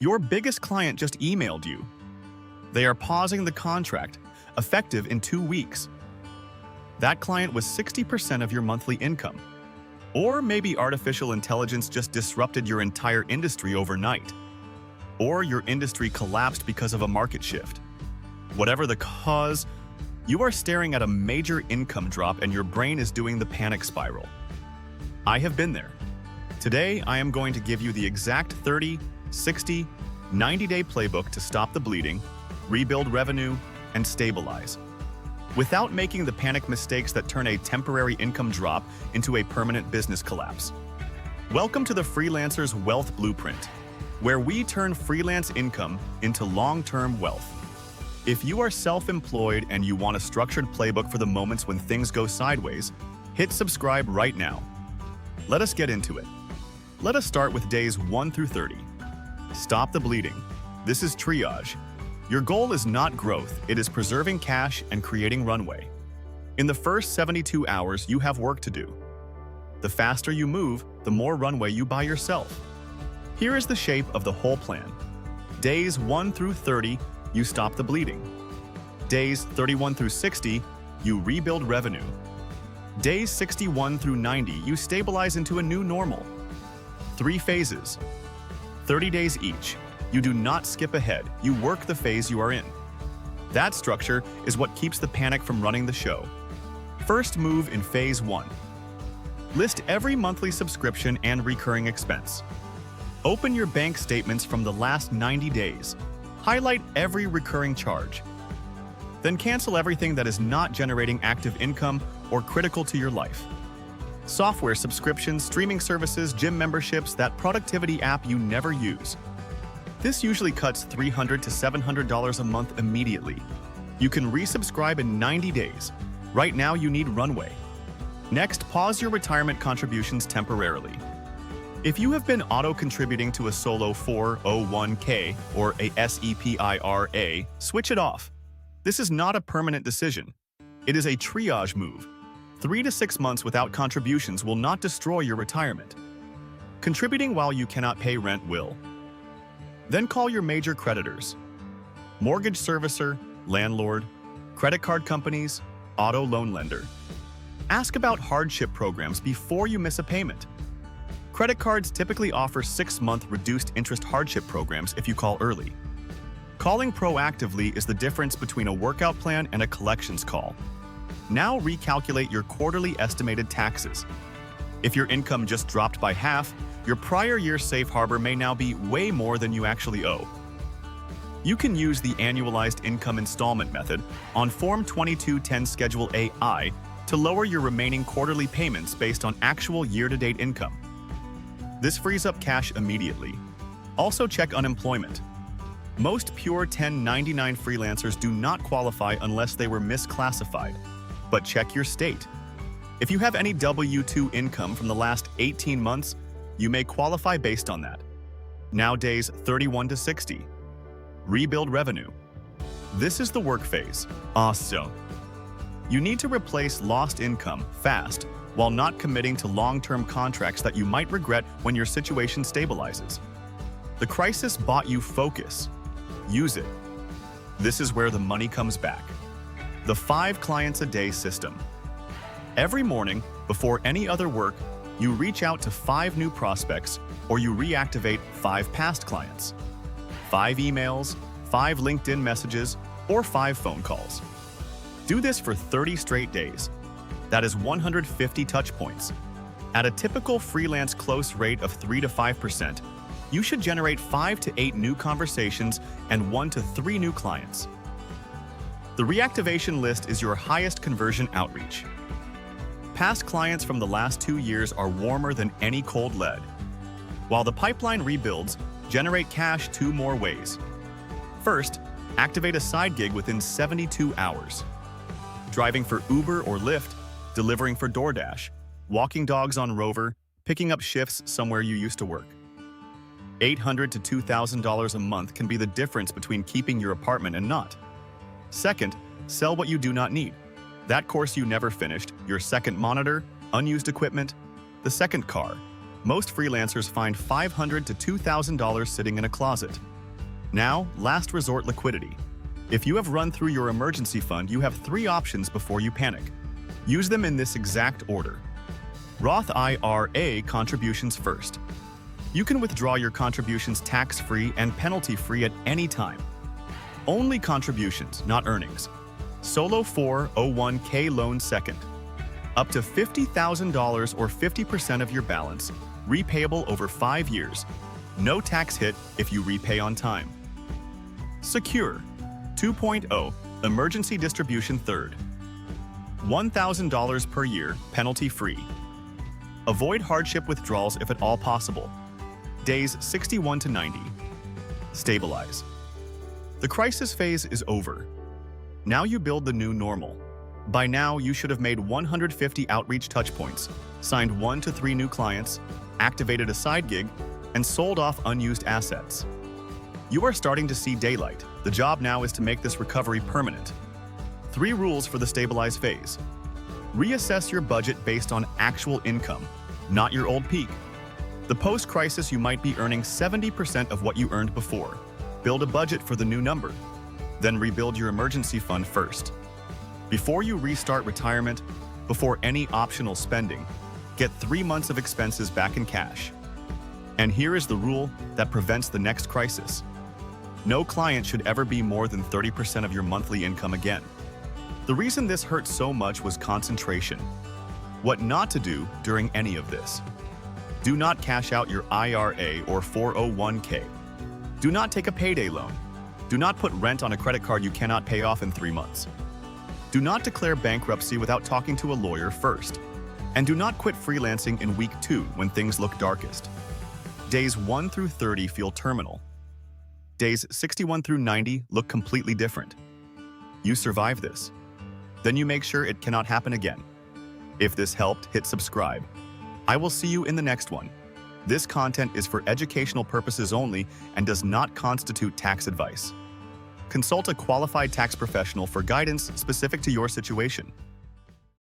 Your biggest client just emailed you. They are pausing the contract, effective in 2 weeks. That client was 60% of your monthly income. Or maybe artificial intelligence just disrupted your entire industry overnight. Or your industry collapsed because of a market shift. Whatever the cause, you are staring at a major income drop and your brain is doing the panic spiral. I have been there. Today, I am going to give you the exact 30, 60, 90-day playbook to stop the bleeding, rebuild revenue, and stabilize, without making the panic mistakes that turn a temporary income drop into a permanent business collapse. Welcome to the Freelancer's Wealth Blueprint, where we turn freelance income into long-term wealth. If you are self-employed and you want a structured playbook for the moments when things go sideways, hit subscribe right now. Let us get into it. Let us start with days 1 through 30. Stop the bleeding. This is triage. Your goal is not growth, it is preserving cash and creating runway. In the first 72 hours, you have work to do. The faster you move, the more runway you buy yourself. Here is the shape of the whole plan. Days 1 through 30, you stop the bleeding. Days 31 through 60, you rebuild revenue. Days 61 through 90, you stabilize into a new normal. 3 phases, 30 days each. You do not skip ahead, you work the phase you are in. That structure is what keeps the panic from running the show. First move in phase 1. List every monthly subscription and recurring expense. Open your bank statements from the last 90 days. Highlight every recurring charge. Then cancel everything that is not generating active income or critical to your life. Software subscriptions, streaming services, gym memberships, that productivity app you never use. This usually cuts $300 to $700 a month immediately. You can resubscribe in 90 days. Right now, you need runway. Next, pause your retirement contributions temporarily. If you have been auto-contributing to a solo 401k or a SEPIRA, switch it off. This is not a permanent decision. It is a triage move. 3 to 6 months without contributions will not destroy your retirement. Contributing while you cannot pay rent will. Then call your major creditors: mortgage servicer, landlord, credit card companies, auto loan lender. Ask about hardship programs before you miss a payment. Credit cards typically offer 6-month reduced interest hardship programs if you call early. Calling proactively is the difference between a workout plan and a collections call. Now recalculate your quarterly estimated taxes. If your income just dropped by half, your prior year safe harbor may now be way more than you actually owe. You can use the annualized income installment method on Form 2210 Schedule AI to lower your remaining quarterly payments based on actual year-to-date income. This frees up cash immediately. Also check unemployment. Most pure 1099 freelancers do not qualify unless they were misclassified, but check your state. If you have any W-2 income from the last 18 months, you may qualify based on that. Now days 31 to 60. Rebuild revenue. This is the work phase. Awesome. You need to replace lost income fast while not committing to long-term contracts that you might regret when your situation stabilizes. The crisis bought you focus. Use it. This is where the money comes back. The 5 clients a day system. Every morning, before any other work, you reach out to 5 new prospects or you reactivate 5 past clients. 5 emails, 5 LinkedIn messages, or 5 phone calls. Do this for 30 straight days. That is 150 touch points. At a typical freelance close rate of 3 to 5%, you should generate 5 to 8 new conversations and 1 to 3 new clients. The reactivation list is your highest conversion outreach. Past clients from the last 2 years are warmer than any cold lead. While the pipeline rebuilds, generate cash 2 more ways. First, activate a side gig within 72 hours. Driving for Uber or Lyft, delivering for DoorDash, walking dogs on Rover, picking up shifts somewhere you used to work. $800 to $2,000 a month can be the difference between keeping your apartment and not. Second, sell what you do not need. That course you never finished, your second monitor, unused equipment, the second car. Most freelancers find $500 to $2,000 sitting in a closet. Now, last resort liquidity. If you have run through your emergency fund, you have 3 options before you panic. Use them in this exact order. Roth IRA contributions first. You can withdraw your contributions tax-free and penalty-free at any time. Only contributions, not earnings. Solo 401k loan second. Up to $50,000 or 50% of your balance, repayable over 5 years. No tax hit if you repay on time. Secure 2.0 emergency distribution third. $1,000 per year, penalty-free. Avoid hardship withdrawals if at all possible. Days 61 to 90. Stabilize. The crisis phase is over. Now you build the new normal. By now, you should have made 150 outreach touchpoints, signed 1 to 3 new clients, activated a side gig, and sold off unused assets. You are starting to see daylight. The job now is to make this recovery permanent. 3 rules for the stabilize phase. Reassess your budget based on actual income, not your old peak. The post-crisis, you might be earning 70% of what you earned before. Build a budget for the new number. Then rebuild your emergency fund first. Before you restart retirement, before any optional spending, get 3 months of expenses back in cash. And here is the rule that prevents the next crisis. No client should ever be more than 30% of your monthly income again. The reason this hurt so much was concentration. What not to do during any of this. Do not cash out your IRA or 401k. Do not take a payday loan. Do not put rent on a credit card you cannot pay off in 3 months. Do not declare bankruptcy without talking to a lawyer first. And do not quit freelancing in week 2 when things look darkest. Days 1 through 30 feel terminal. Days 61 through 90 look completely different. You survive this. Then you make sure it cannot happen again. If this helped, hit subscribe. I will see you in the next one. This content is for educational purposes only and does not constitute tax advice. Consult a qualified tax professional for guidance specific to your situation.